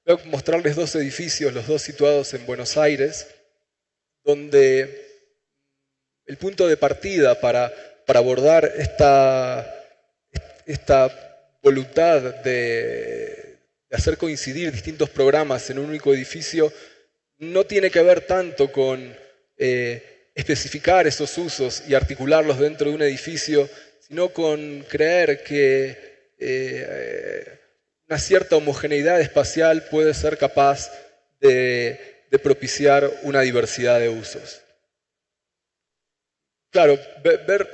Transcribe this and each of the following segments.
Voy a mostrarles dos edificios, los dos situados en Buenos Aires, donde el punto de partida para abordar esta voluntad de hacer coincidir distintos programas en un único edificio no tiene que ver tanto con especificar esos usos y articularlos dentro de un edificio, sino con creer que una cierta homogeneidad espacial puede ser capaz de propiciar una diversidad de usos. Claro, ver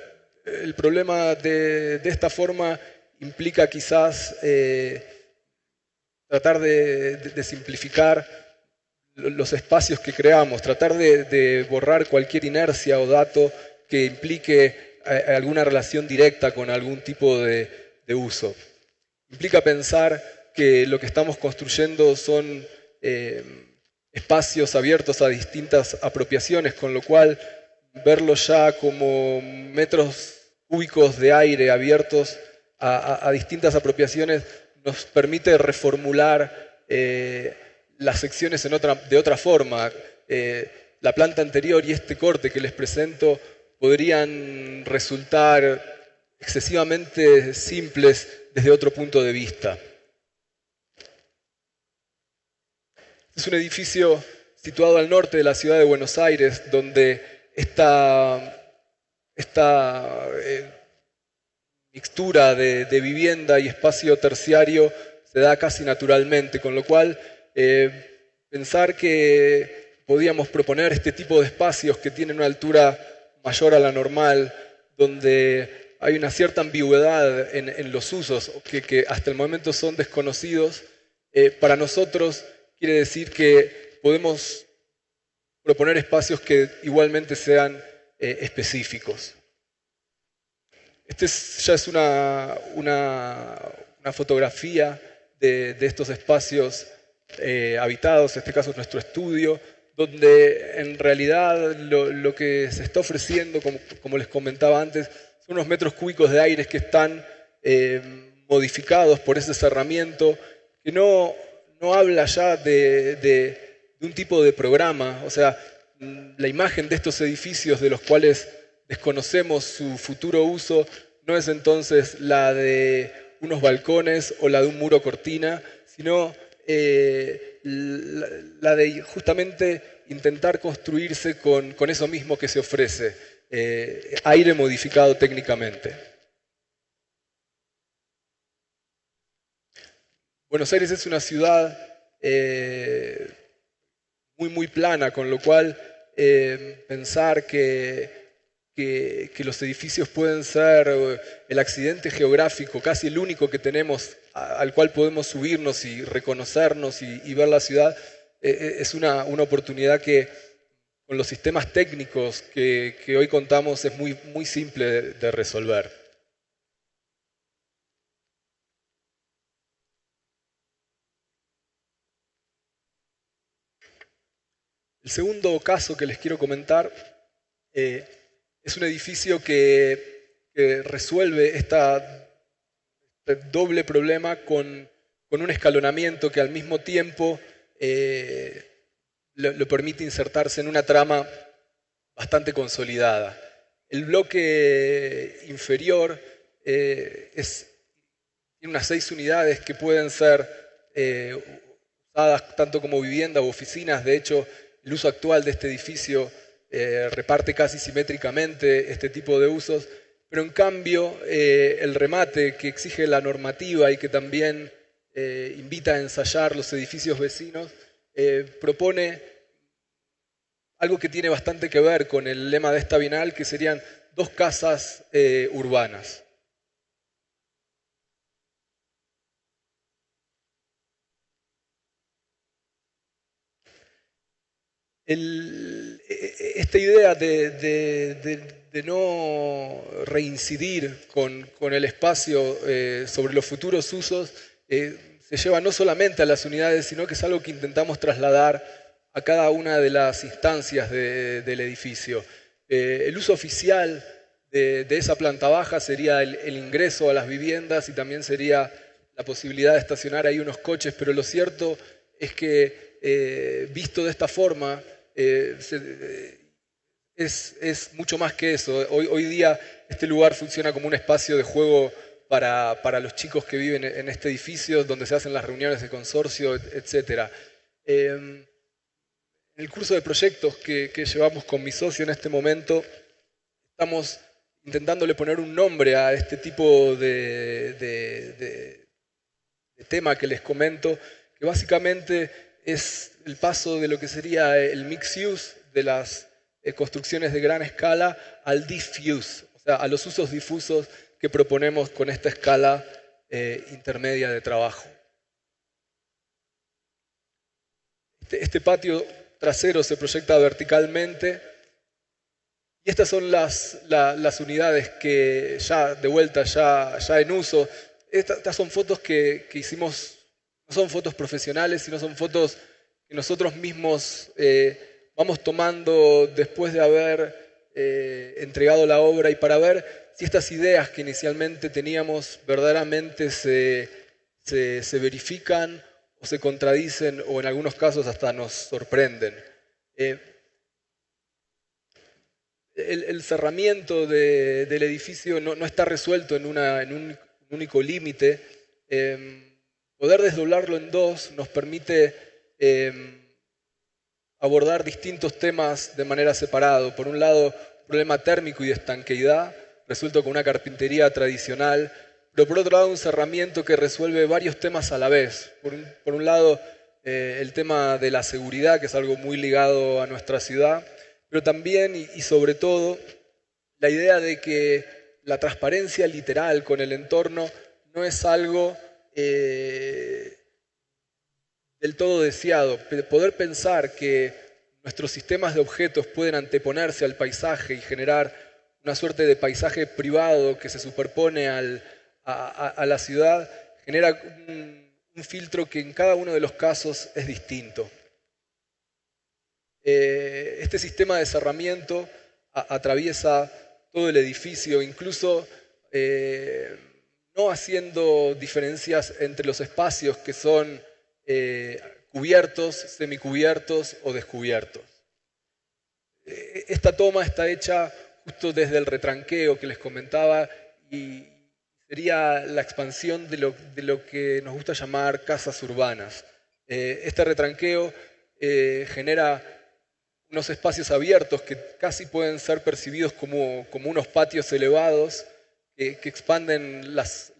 el problema de esta forma implica quizás tratar de simplificar los espacios que creamos, tratar de borrar cualquier inercia o dato que implique alguna relación directa con algún tipo de uso. Implica pensar que lo que estamos construyendo son espacios abiertos a distintas apropiaciones, con lo cual verlo ya como metros cúbicos de aire abiertos a distintas apropiaciones nos permite reformular las secciones de otra forma. La planta anterior y este corte que les presento podrían resultar excesivamente simples desde otro punto de vista. Es un edificio situado al norte de la ciudad de Buenos Aires, donde esta mixtura de vivienda y espacio terciario se da casi naturalmente, con lo cual pensar que podíamos proponer este tipo de espacios que tienen una altura mayor a la normal, donde hay una cierta ambigüedad en los usos que hasta el momento son desconocidos, para nosotros quiere decir que podemos proponer espacios que igualmente sean específicos. Ya es una fotografía de estos espacios habitados, en este caso es nuestro estudio, donde en realidad lo que se está ofreciendo, como les comentaba antes, son unos metros cúbicos de aire que están modificados por ese cerramiento, que no habla ya de un tipo de programa. O sea, la imagen de estos edificios de los cuales desconocemos su futuro uso no es entonces la de unos balcones o la de un muro cortina, sino la de justamente intentar construirse con eso mismo que se ofrece, aire modificado técnicamente. Buenos Aires es una ciudad muy plana, con lo cual pensar que los edificios pueden ser el accidente geográfico, casi el único que tenemos al cual podemos subirnos y reconocernos y ver la ciudad, es una oportunidad que con los sistemas técnicos que hoy contamos es muy simple de resolver. El segundo caso que les quiero comentar es un edificio que resuelve este doble problema con un escalonamiento que al mismo tiempo lo permite insertarse en una trama bastante consolidada. El bloque inferior tiene unas 6 unidades que pueden ser usadas tanto como vivienda u oficinas. De hecho, el uso actual de este edificio reparte casi simétricamente este tipo de usos, pero en cambio el remate que exige la normativa y que también invita a ensayar los edificios vecinos propone algo que tiene bastante que ver con el lema de esta bienal, que serían 2 casas urbanas. Esta idea de no reincidir con el espacio sobre los futuros usos se lleva no solamente a las unidades, sino que es algo que intentamos trasladar a cada una de las instancias del edificio. El uso oficial de esa planta baja sería el ingreso a las viviendas y también sería la posibilidad de estacionar ahí unos coches, pero lo cierto es que visto de esta forma, es mucho más que eso. Hoy día este lugar funciona como un espacio de juego para los chicos que viven en este edificio, donde se hacen las reuniones de consorcio, etc. En el curso de proyectos que llevamos con mi socio en este momento, estamos intentándole poner un nombre a este tipo de tema que les comento, que básicamente es el paso de lo que sería el mixed use de las construcciones de gran escala al diffuse, o sea, a los usos difusos que proponemos con esta escala intermedia de trabajo. Este patio trasero se proyecta verticalmente y estas son las unidades que ya de vuelta, ya en uso. Estas son fotos que hicimos, no son fotos profesionales, sino son fotos que nosotros mismos vamos tomando después de haber entregado la obra y para ver si estas ideas que inicialmente teníamos verdaderamente se verifican o se contradicen o en algunos casos hasta nos sorprenden. El cerramiento del edificio no está resuelto en un único límite. Poder desdoblarlo en dos nos permite abordar distintos temas de manera separada. Por un lado, problema térmico y de estanqueidad, resuelto con una carpintería tradicional, pero por otro lado un cerramiento que resuelve varios temas a la vez. Por un lado, el tema de la seguridad, que es algo muy ligado a nuestra ciudad, pero también y sobre todo la idea de que la transparencia literal con el entorno no es algo del todo deseado. Poder pensar que nuestros sistemas de objetos pueden anteponerse al paisaje y generar una suerte de paisaje privado que se superpone a la ciudad, genera un filtro que en cada uno de los casos es distinto. Este sistema de cerramiento atraviesa todo el edificio, incluso no haciendo diferencias entre los espacios que son cubiertos, semicubiertos o descubiertos. Esta toma está hecha justo desde el retranqueo que les comentaba y sería la expansión de lo que nos gusta llamar casas urbanas. Este retranqueo genera unos espacios abiertos que casi pueden ser percibidos como unos patios elevados que expanden las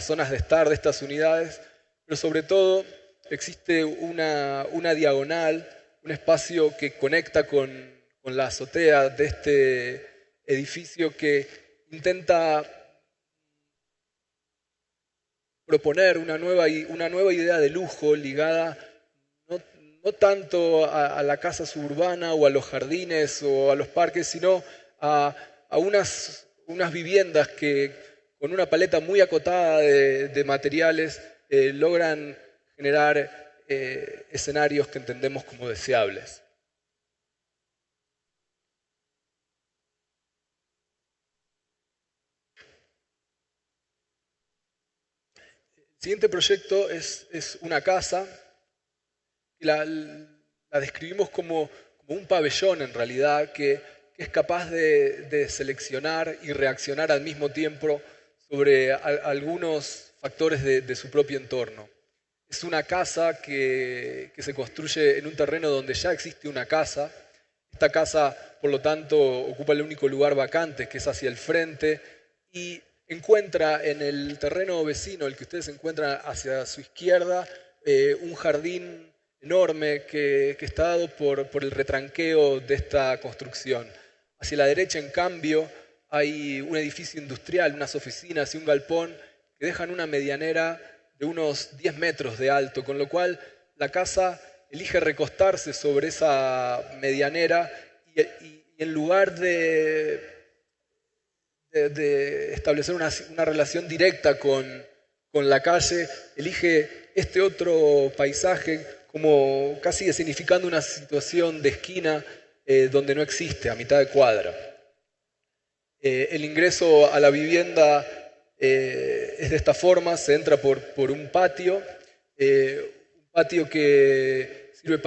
zonas de estar de estas unidades, pero sobre todo existe una diagonal, un espacio que conecta con la azotea de este edificio que intenta proponer una nueva idea de lujo ligada no tanto a la casa suburbana o a los jardines o a los parques, sino a unas viviendas que con una paleta muy acotada de materiales logran generar escenarios que entendemos como deseables. El siguiente proyecto es una casa. La describimos como un pabellón en realidad que es capaz de seleccionar y reaccionar al mismo tiempo sobre algunos factores de su propio entorno. Es una casa que se construye en un terreno donde ya existe una casa. Esta casa, por lo tanto, ocupa el único lugar vacante, que es hacia el frente, y encuentra en el terreno vecino, el que ustedes encuentran hacia su izquierda, un jardín enorme que está dado por el retranqueo de esta construcción. Hacia la derecha, en cambio, hay un edificio industrial, unas oficinas y un galpón que dejan una medianera de unos 10 metros de alto, con lo cual la casa elige recostarse sobre esa medianera y en lugar de establecer una relación directa con la calle, elige este otro paisaje como casi significando una situación de esquina donde no existe, a mitad de cuadra. El ingreso a la vivienda es de esta forma, se entra por un patio patio que sirve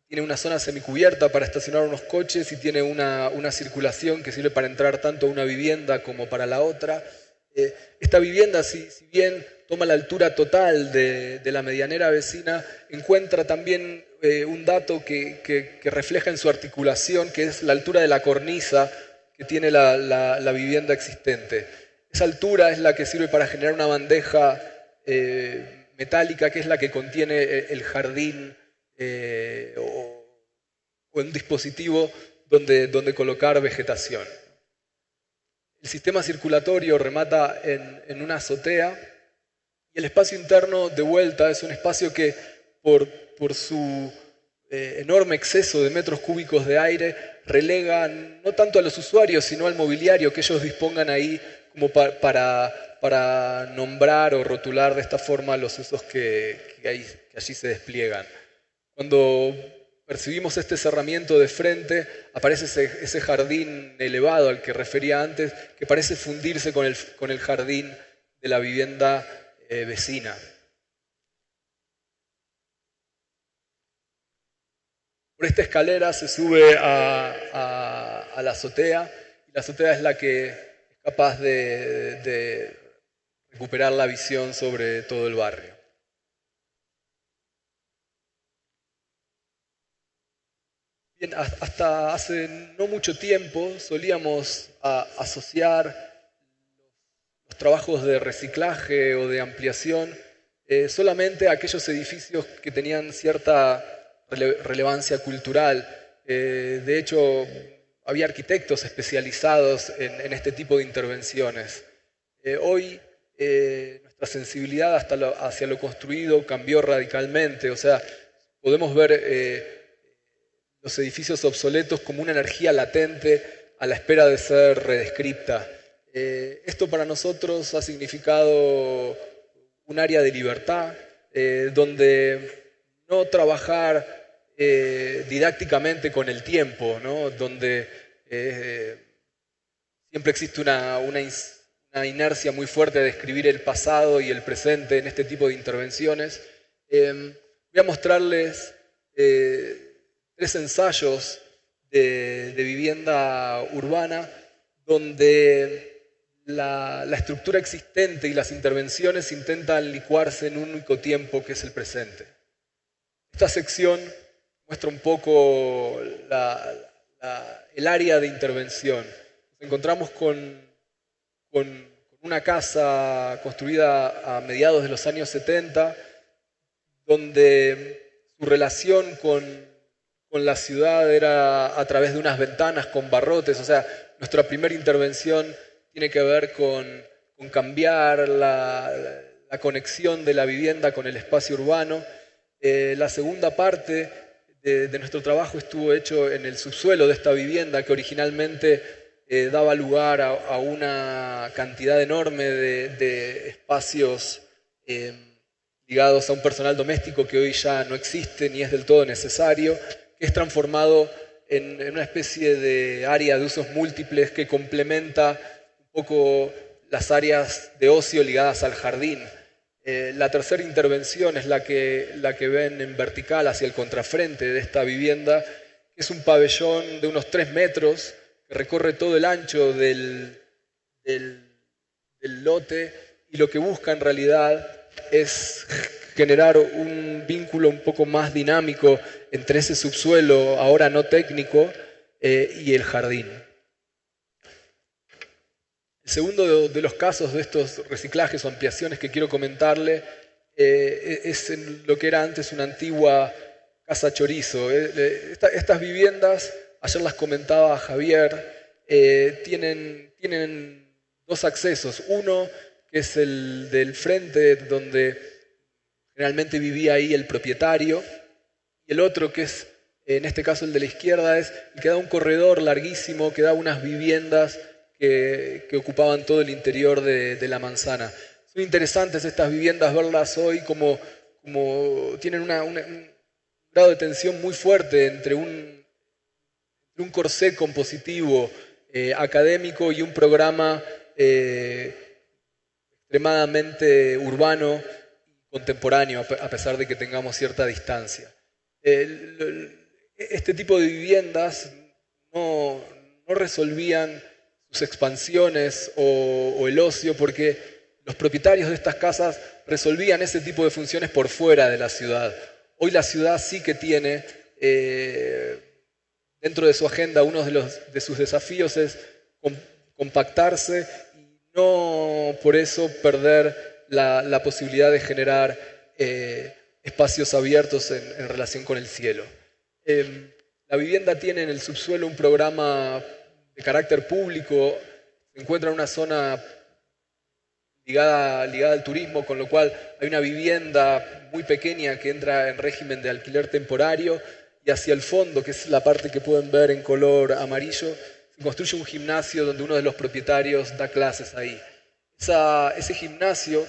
tiene una zona semicubierta para estacionar unos coches y tiene una circulación que sirve para entrar tanto a una vivienda como para la otra. Esta vivienda, si bien toma la altura total de la medianera vecina, encuentra también un dato que refleja en su articulación, que es la altura de la cornisa que tiene la vivienda existente. Esa altura es la que sirve para generar una bandeja metálica, que es la que contiene el jardín o un dispositivo donde colocar vegetación. El sistema circulatorio remata en una azotea y el espacio interno de vuelta es un espacio que por su enorme exceso de metros cúbicos de aire relega no tanto a los usuarios sino al mobiliario que ellos dispongan ahí como para nombrar o rotular de esta forma los usos que allí se despliegan. Cuando percibimos este cerramiento de frente, aparece ese jardín elevado al que refería antes, que parece fundirse con el jardín de la vivienda vecina. Por esta escalera se sube a la azotea, y la azotea es la que es capaz de recuperar la visión sobre todo el barrio. Bien, hasta hace no mucho tiempo solíamos asociar los trabajos de reciclaje o de ampliación solamente a aquellos edificios que tenían cierta relevancia cultural. De hecho, había arquitectos especializados en este tipo de intervenciones. Hoy nuestra sensibilidad hacia lo construido cambió radicalmente. O sea, podemos ver los edificios obsoletos como una energía latente a la espera de ser redescripta. Esto para nosotros ha significado un área de libertad, donde no trabajar didácticamente con el tiempo, ¿no? Donde siempre existe una inercia muy fuerte de describir el pasado y el presente en este tipo de intervenciones. Voy a mostrarles 3 ensayos de vivienda urbana donde la estructura existente y las intervenciones intentan licuarse en un único tiempo que es el presente. Esta sección muestra un poco el área de intervención. Nos encontramos con una casa construida a mediados de los años 70, donde su relación con la ciudad era a través de unas ventanas con barrotes. O sea, nuestra primera intervención tiene que ver con cambiar la conexión de la vivienda con el espacio urbano. La segunda parte de nuestro trabajo estuvo hecho en el subsuelo de esta vivienda, que originalmente daba lugar a una cantidad enorme de espacios ligados a un personal doméstico que hoy ya no existe ni es del todo necesario, que es transformado en una especie de área de usos múltiples que complementa un poco las áreas de ocio ligadas al jardín. La tercera intervención es la que ven en vertical hacia el contrafrente de esta vivienda, que es un pabellón de unos 3 metros que recorre todo el ancho del lote, y lo que busca en realidad es generar un vínculo un poco más dinámico entre ese subsuelo, ahora no técnico, y el jardín. El segundo de los casos de estos reciclajes o ampliaciones que quiero comentarle es en lo que era antes una antigua casa chorizo. Estas viviendas, ayer las comentaba Javier, tienen 2 accesos. Uno que es el del frente, donde generalmente vivía ahí el propietario, y el otro, que es en este caso el de la izquierda, es el que da un corredor larguísimo que da unas viviendas que ocupaban todo el interior de la manzana. Son interesantes estas viviendas, verlas hoy como tienen un grado de tensión muy fuerte entre un corsé compositivo académico y un programa extremadamente urbano, contemporáneo, a pesar de que tengamos cierta distancia. Este tipo de viviendas no resolvían sus expansiones o el ocio porque los propietarios de estas casas resolvían ese tipo de funciones por fuera de la ciudad. Hoy la ciudad sí que tiene, dentro de su agenda, uno de sus desafíos es compactarse y no por eso perder la posibilidad de generar espacios abiertos en relación con el cielo. La vivienda tiene en el subsuelo un programa de carácter público, se encuentra en una zona ligada al turismo, con lo cual hay una vivienda muy pequeña que entra en régimen de alquiler temporario, y hacia el fondo, que es la parte que pueden ver en color amarillo, se construye un gimnasio donde uno de los propietarios da clases ahí. Ese gimnasio es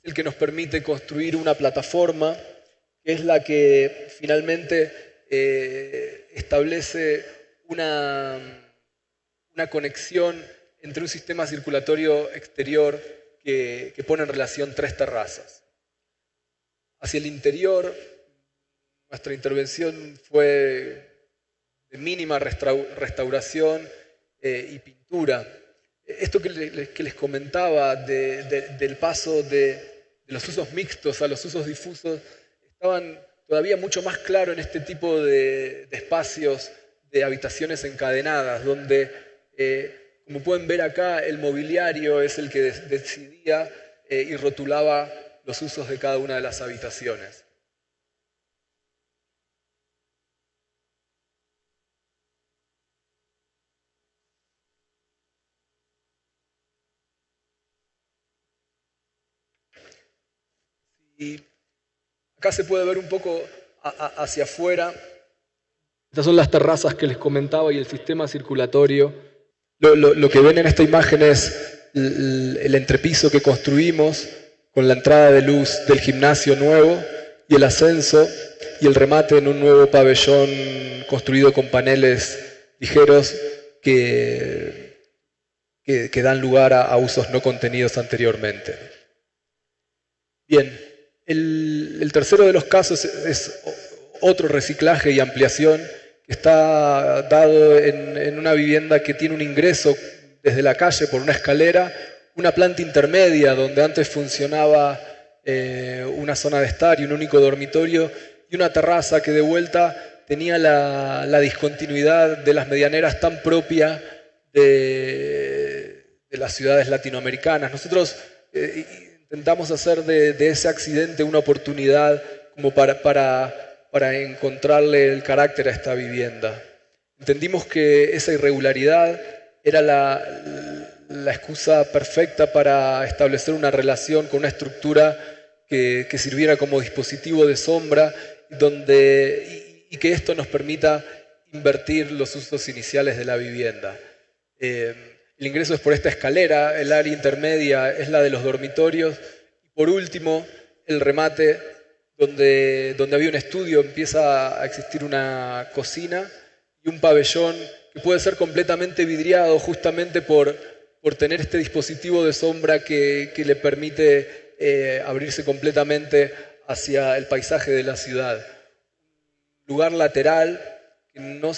el que nos permite construir una plataforma, que es la que finalmente establece una conexión entre un sistema circulatorio exterior que pone en relación 3 terrazas. Hacia el interior, nuestra intervención fue de mínima restauración y pintura. Esto que les comentaba del paso de los usos mixtos a los usos difusos, estaban todavía mucho más claro en este tipo de espacios de habitaciones encadenadas, donde, como pueden ver acá, el mobiliario es el que decidía y rotulaba los usos de cada una de las habitaciones. Y acá se puede ver un poco hacia afuera. Estas son las terrazas que les comentaba y el sistema circulatorio. Lo que ven en esta imagen es el entrepiso que construimos con la entrada de luz del gimnasio nuevo y el ascenso y el remate en un nuevo pabellón construido con paneles ligeros que dan lugar a usos no contenidos anteriormente. Bien. El tercero de los casos es otro reciclaje y ampliación que está dado en una vivienda que tiene un ingreso desde la calle por una escalera, una planta intermedia donde antes funcionaba una zona de estar y un único dormitorio, y una terraza que de vuelta tenía la discontinuidad de las medianeras tan propia de las ciudades latinoamericanas. Nosotros intentamos hacer de ese accidente una oportunidad como para encontrarle el carácter a esta vivienda. Entendimos que esa irregularidad era la excusa perfecta para establecer una relación con una estructura que sirviera como dispositivo de sombra y que esto nos permita invertir los usos iniciales de la vivienda. El ingreso es por esta escalera, el área intermedia es la de los dormitorios, y por último, el remate, donde había un estudio, empieza a existir una cocina y un pabellón que puede ser completamente vidriado justamente por tener este dispositivo de sombra que le permite abrirse completamente hacia el paisaje de la ciudad. Un lugar lateral que no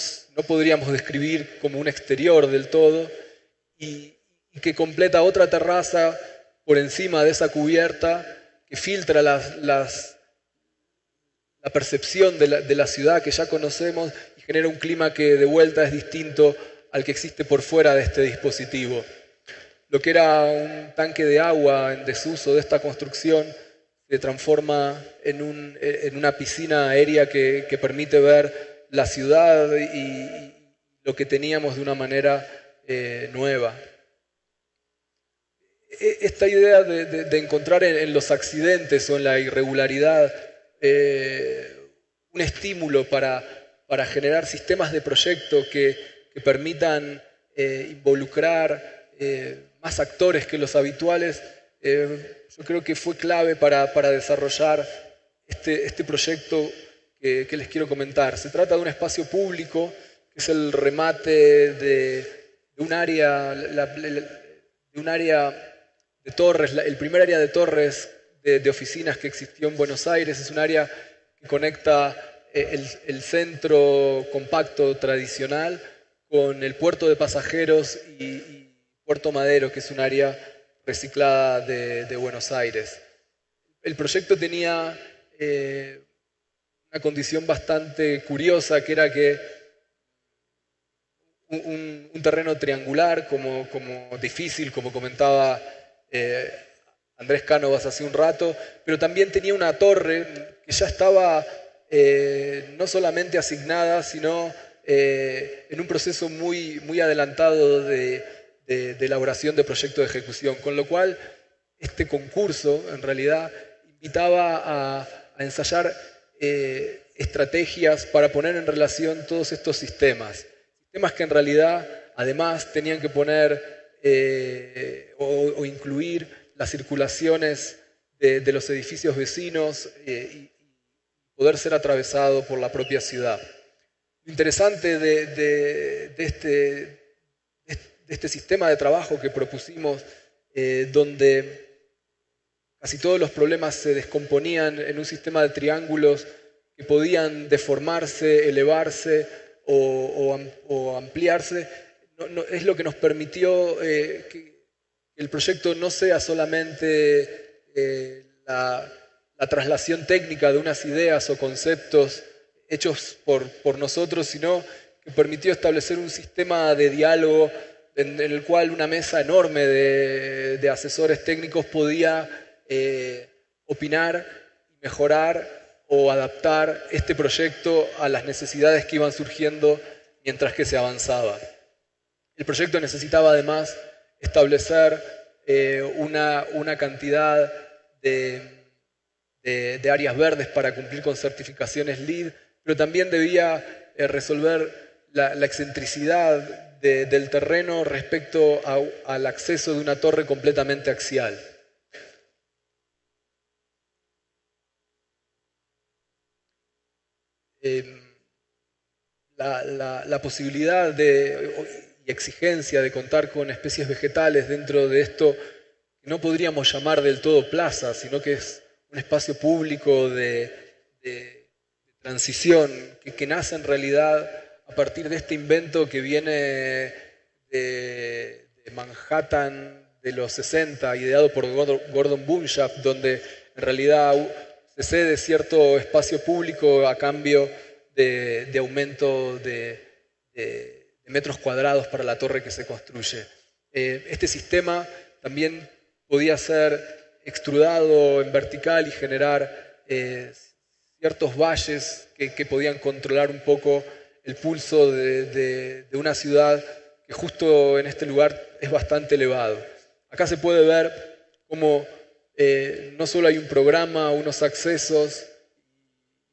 podríamos describir como un exterior del todo, y que completa otra terraza por encima de esa cubierta que filtra la percepción de la ciudad que ya conocemos y genera un clima que de vuelta es distinto al que existe por fuera de este dispositivo. Lo que era un tanque de agua en desuso de esta construcción se transforma en una piscina aérea que permite ver la ciudad y lo que teníamos de una manera nueva. Esta idea de encontrar en los accidentes o en la irregularidad un estímulo para generar sistemas de proyecto que permitan involucrar más actores que los habituales, yo creo que fue clave para desarrollar este proyecto que les quiero comentar. Se trata de un espacio público que es el remate de un área de torres, el primer área de torres de oficinas que existió en Buenos Aires. Es un área que conecta el centro compacto tradicional con el puerto de pasajeros y Puerto Madero, que es un área reciclada de Buenos Aires. El proyecto tenía una condición bastante curiosa, que era que un terreno triangular, como difícil, como comentaba Andrés Cánovas hace un rato, pero también tenía una torre que ya estaba no solamente asignada, sino en un proceso muy adelantado de elaboración de proyecto de ejecución, con lo cual este concurso en realidad invitaba a ensayar estrategias para poner en relación todos estos sistemas que en realidad además tenían que poner o incluir las circulaciones de los edificios vecinos y poder ser atravesado por la propia ciudad. Lo interesante de este sistema de trabajo que propusimos, donde casi todos los problemas se descomponían en un sistema de triángulos que podían deformarse, elevarse o ampliarse, es lo que nos permitió que el proyecto no sea solamente la traslación técnica de unas ideas o conceptos hechos por nosotros, sino que permitió establecer un sistema de diálogo en el cual una mesa enorme de asesores técnicos podía opinar, mejorar o adaptar este proyecto a las necesidades que iban surgiendo mientras que se avanzaba. El proyecto necesitaba además establecer una cantidad de áreas verdes para cumplir con certificaciones LEED, pero también debía resolver la excentricidad del terreno respecto al acceso de una torre completamente axial. La posibilidad y exigencia de contar con especies vegetales dentro de esto que no podríamos llamar del todo plaza, sino que es un espacio público de transición que nace en realidad a partir de este invento que viene de Manhattan de los 60, ideado por Gordon Bunshaft, donde en realidad se cede cierto espacio público a cambio de aumento de metros cuadrados para la torre que se construye. Este sistema también podía ser extrudado en vertical y generar ciertos valles que podían controlar un poco el pulso de una ciudad que justo en este lugar es bastante elevado. Acá se puede ver cómo no solo hay un programa, unos accesos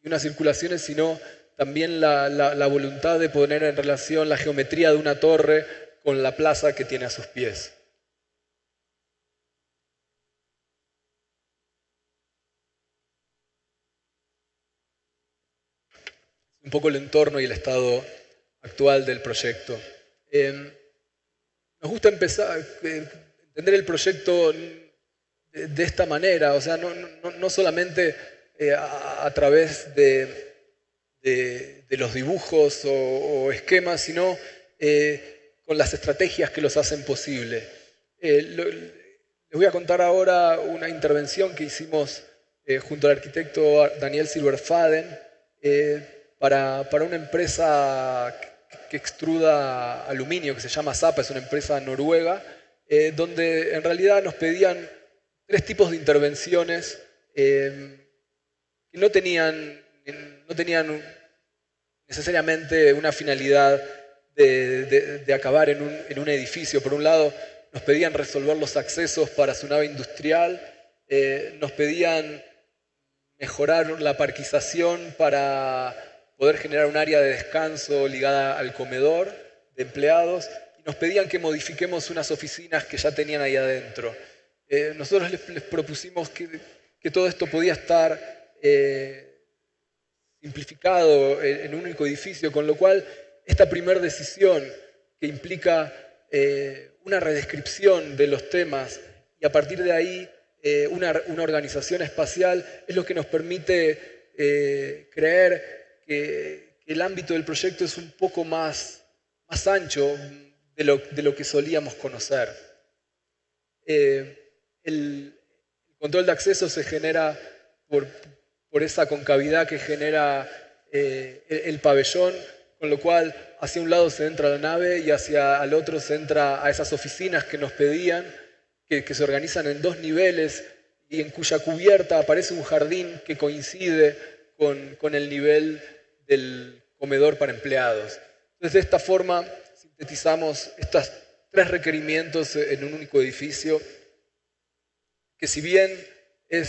y unas circulaciones, sino también la voluntad de poner en relación la geometría de una torre con la plaza que tiene a sus pies. Un poco el entorno y el estado actual del proyecto. Nos gusta entender el proyecto de esta manera, o sea, no solamente a través de los dibujos o esquemas, sino con las estrategias que los hacen posible. Les voy a contar ahora una intervención que hicimos junto al arquitecto Daniel Silverfaden para una empresa que extruda aluminio, que se llama Sapa, es una empresa noruega, donde en realidad nos pedían 3 tipos de intervenciones que no tenían necesariamente una finalidad de acabar en un edificio. Por un lado, nos pedían resolver los accesos para su nave industrial, nos pedían mejorar la parquización para poder generar un área de descanso ligada al comedor de empleados, y nos pedían que modifiquemos unas oficinas que ya tenían ahí adentro. Nosotros les propusimos que todo esto podía estar simplificado en un único edificio, con lo cual esta primera decisión que implica una redescripción de los temas y a partir de ahí una organización espacial es lo que nos permite creer que el ámbito del proyecto es un poco más ancho de lo que solíamos conocer. El control de acceso se genera por esa concavidad que genera el pabellón, con lo cual hacia un lado se entra a la nave y hacia el otro se entra a esas oficinas que nos pedían, que se organizan en 2 niveles y en cuya cubierta aparece un jardín que coincide con el nivel del comedor para empleados. Entonces, de esta forma, sintetizamos estos 3 requerimientos en un único edificio, que si bien tiene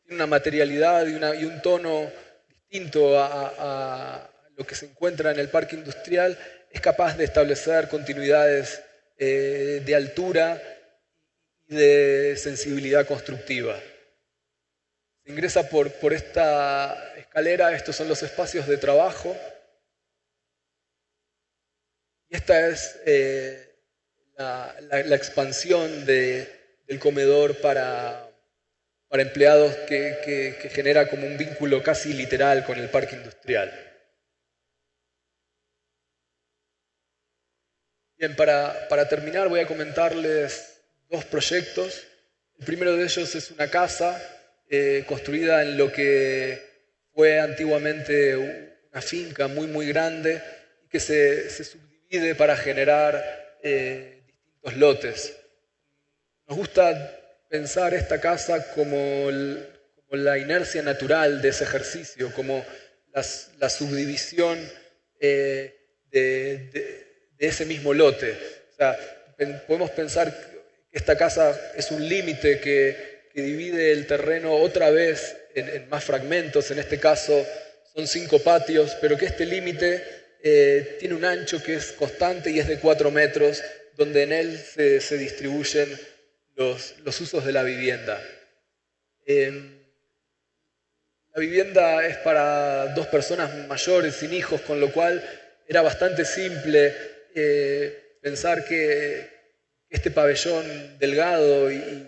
una materialidad y un tono distinto a lo que se encuentra en el parque industrial, es capaz de establecer continuidades de altura y de sensibilidad constructiva. Se ingresa por esta escalera, estos son los espacios de trabajo. Y esta es la expansión del comedor para empleados que genera como un vínculo casi literal con el parque industrial. Bien, para terminar voy a comentarles 2 proyectos. El primero de ellos es una casa construida en lo que fue antiguamente una finca muy grande y que se subdivide para generar distintos lotes. Nos gusta pensar esta casa como la inercia natural de ese ejercicio, como la subdivisión de ese mismo lote. O sea, podemos pensar que esta casa es un límite que divide el terreno otra vez en más fragmentos. En este caso son 5 patios, pero que este límite tiene un ancho que es constante y es de 4 metros, donde en él se distribuyen los usos de la vivienda. La vivienda es para 2 personas mayores sin hijos, con lo cual era bastante simple pensar que este pabellón delgado y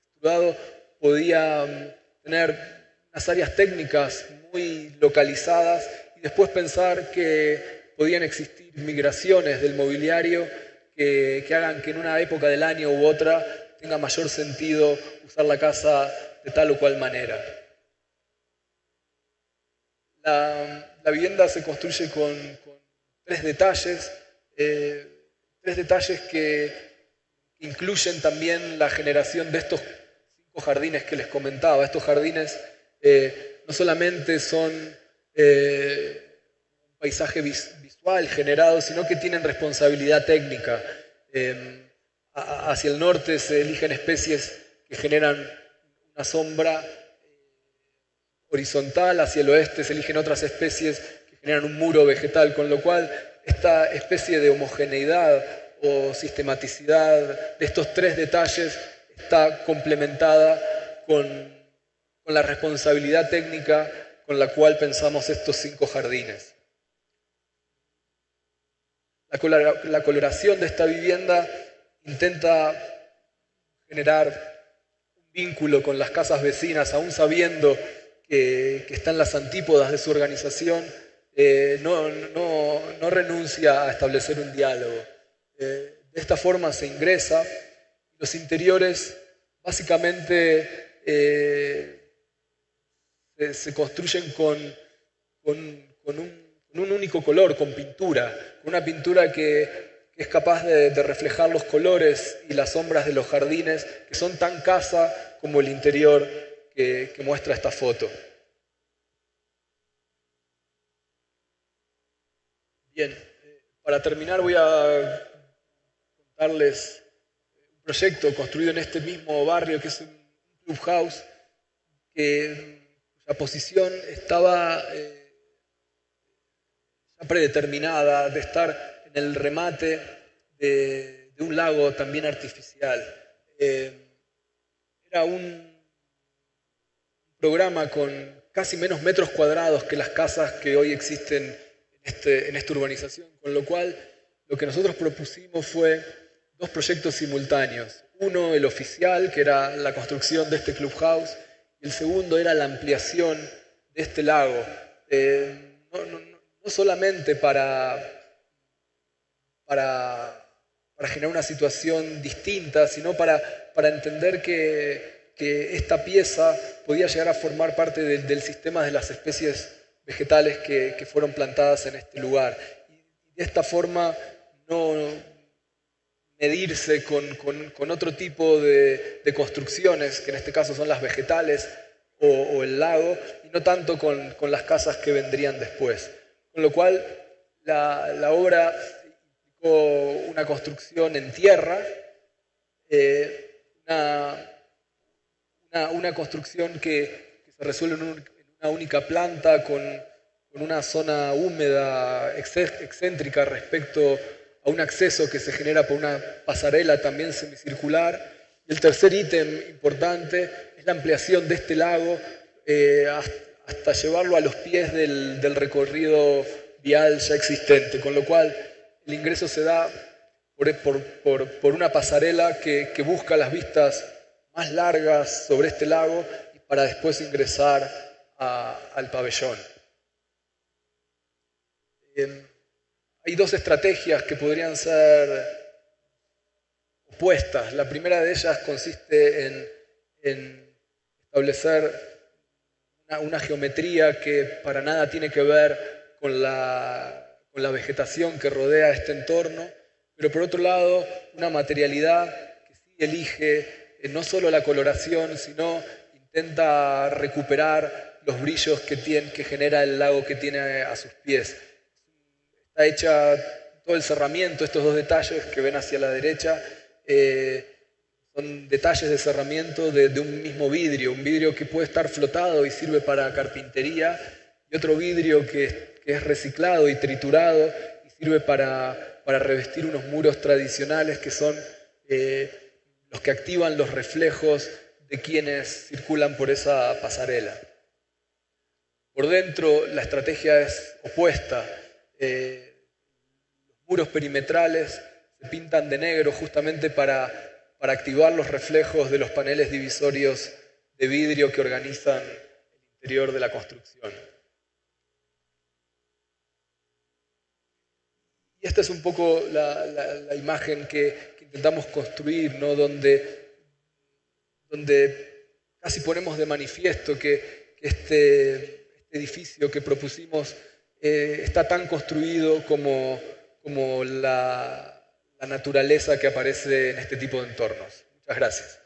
extrudado podía tener unas áreas técnicas muy localizadas y después pensar que podían existir migraciones del mobiliario que hagan que en una época del año u otra tenga mayor sentido usar la casa de tal o cual manera. La vivienda se construye con 3 detalles, 3 detalles que incluyen también la generación de estos 5 jardines que les comentaba. Estos jardines no solamente son un paisaje visual generado, sino que tienen responsabilidad técnica. Hacia el norte se eligen especies que generan una sombra horizontal, hacia el oeste se eligen otras especies que generan un muro vegetal, con lo cual esta especie de homogeneidad o sistematicidad de estos 3 detalles está complementada con la responsabilidad técnica con la cual pensamos estos 5 jardines. La coloración de esta vivienda intenta generar un vínculo con las casas vecinas, aún sabiendo que está en las antípodas de su organización. No renuncia a establecer un diálogo. De esta forma se ingresa. Los interiores básicamente se construyen con un único color, con pintura, una pintura que es capaz de reflejar los colores y las sombras de los jardines, que son tan casa como el interior que muestra esta foto. Bien, para terminar voy a contarles un proyecto construido en este mismo barrio, que es un clubhouse, cuya posición estaba ya predeterminada de estar en el remate de un lago también artificial. Era un programa con casi menos metros cuadrados que las casas que hoy existen en esta urbanización, con lo cual lo que nosotros propusimos fue 2 proyectos simultáneos. Uno, el oficial, que era la construcción de este clubhouse, y el segundo era la ampliación de este lago. No solamente para generar una situación distinta, sino para entender que esta pieza podía llegar a formar parte del sistema de las especies vegetales que fueron plantadas en este lugar. Y de esta forma no medirse con otro tipo de construcciones, que en este caso son las vegetales o el lago, y no tanto con las casas que vendrían después. Con lo cual, la obra implicó una construcción en tierra, una construcción que se resuelve en una única planta con una zona húmeda excéntrica respecto a un acceso que se genera por una pasarela también semicircular. Y el tercer ítem importante es la ampliación de este lago hasta llevarlo a los pies del recorrido vial ya existente, con lo cual el ingreso se da por una pasarela que busca las vistas más largas sobre este lago y para después ingresar al pabellón. Hay dos estrategias que podrían ser opuestas. La primera de ellas consiste en establecer una geometría que para nada tiene que ver con la vegetación que rodea este entorno, pero por otro lado una materialidad que sí elige no solo la coloración, sino intenta recuperar los brillos que genera el lago que tiene a sus pies. Está hecha todo el cerramiento, estos dos detalles que ven hacia la derecha, son detalles de cerramiento de un mismo vidrio, un vidrio que puede estar flotado y sirve para carpintería, y otro vidrio que es reciclado y triturado y sirve para revestir unos muros tradicionales que son los que activan los reflejos de quienes circulan por esa pasarela. Por dentro la estrategia es opuesta. Los muros perimetrales se pintan de negro justamente para activar los reflejos de los paneles divisorios de vidrio que organizan el interior de la construcción. Y esta es un poco la imagen que intentamos construir, ¿no? donde casi ponemos de manifiesto que este edificio que propusimos está tan construido como la naturaleza que aparece en este tipo de entornos. Muchas gracias.